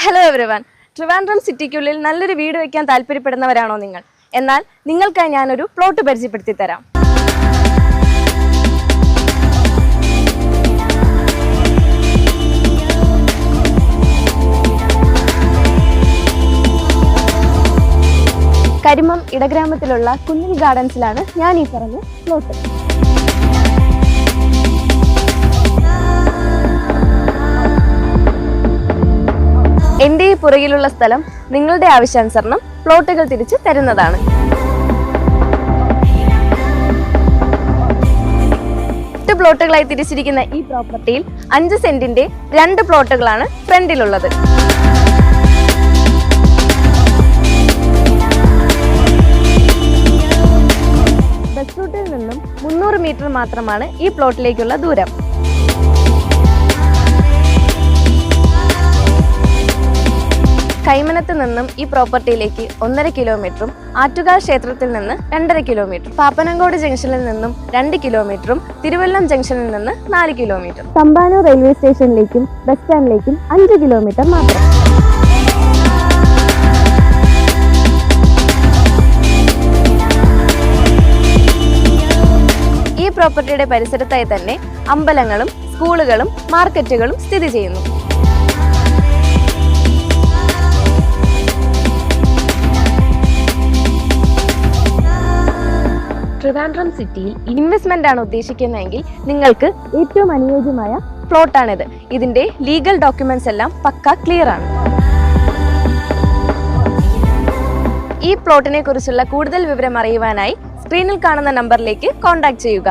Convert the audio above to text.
Hello everyone, Trivandrum സിറ്റിക്കുള്ളിൽ നല്ലൊരു വീട് വയ്ക്കാൻ താല്പര്യപ്പെടുന്നവരാണോ നിങ്ങൾ? എന്നാൽ നിങ്ങൾക്കായി ഞാനൊരു പ്ലോട്ട് പരിചയപ്പെടുത്തി തരാം. കരിമം ഇടഗ്രാമത്തിലുള്ള കുന്നിൽ ഗാർഡൻസിലാണ് ഞാൻ ഈ പറഞ്ഞ പ്ലോട്ട്. എന്റെ ഈ പുറകിലുള്ള സ്ഥലം നിങ്ങളുടെ ആവശ്യാനുസരണം പ്ലോട്ടുകൾ തിരിച്ച് തരുന്നതാണ്. പ്ലോട്ടുകളായി തിരിച്ചിരിക്കുന്ന ഈ പ്രോപ്പർട്ടിയിൽ 5 സെന്റിന്റെ 2 പ്ലോട്ടുകളാണ് ഫ്രണ്ടിലുള്ളത്. ബസ് റൂട്ടിൽ നിന്നും 300 മീറ്റർ മാത്രമാണ് ഈ പ്ലോട്ടിലേക്കുള്ള ദൂരം. കൈമനത്ത് നിന്നും ഈ പ്രോപ്പർട്ടിയിലേക്ക് 1.5 കിലോമീറ്ററും ആറ്റുകാൽ ക്ഷേത്രത്തിൽ നിന്ന് 2.5 കിലോമീറ്റർ, പാപ്പനംകോട് ജംഗ്ഷനിൽ നിന്നും 2 കിലോമീറ്ററും തിരുവല്ലം ജംഗ്ഷനിൽ നിന്ന് 4 കിലോമീറ്റർ, തമ്പാനൂർ റെയിൽവേ സ്റ്റേഷനിലേക്കും ബസ് സ്റ്റാൻഡിലേക്കും 5 കിലോമീറ്റർ മാത്രം. ഈ പ്രോപ്പർട്ടിയുടെ പരിസരത്തായി തന്നെ അമ്പലങ്ങളും സ്കൂളുകളും മാർക്കറ്റുകളും സ്ഥിതി ചെയ്യുന്നു. ട്രിവാൻഡ്രം സിറ്റിയിൽ ഇൻവെസ്റ്റ്മെന്റ് ആണ് ഉദ്ദേശിക്കുന്നതെങ്കിൽ നിങ്ങൾക്ക് ഏറ്റവും അനുയോജ്യമായ പ്ലോട്ടാണിത്. ഇതിന്റെ ലീഗൽ ഡോക്യുമെന്റ്സ് എല്ലാം പക്ക ക്ലിയർ ആണ്. ഈ പ്ലോട്ടിനെ കുറിച്ചുള്ള കൂടുതൽ വിവരം അറിയുവാനായി സ്ക്രീനിൽ കാണുന്ന നമ്പറിലേക്ക് കോൺടാക്ട് ചെയ്യുക.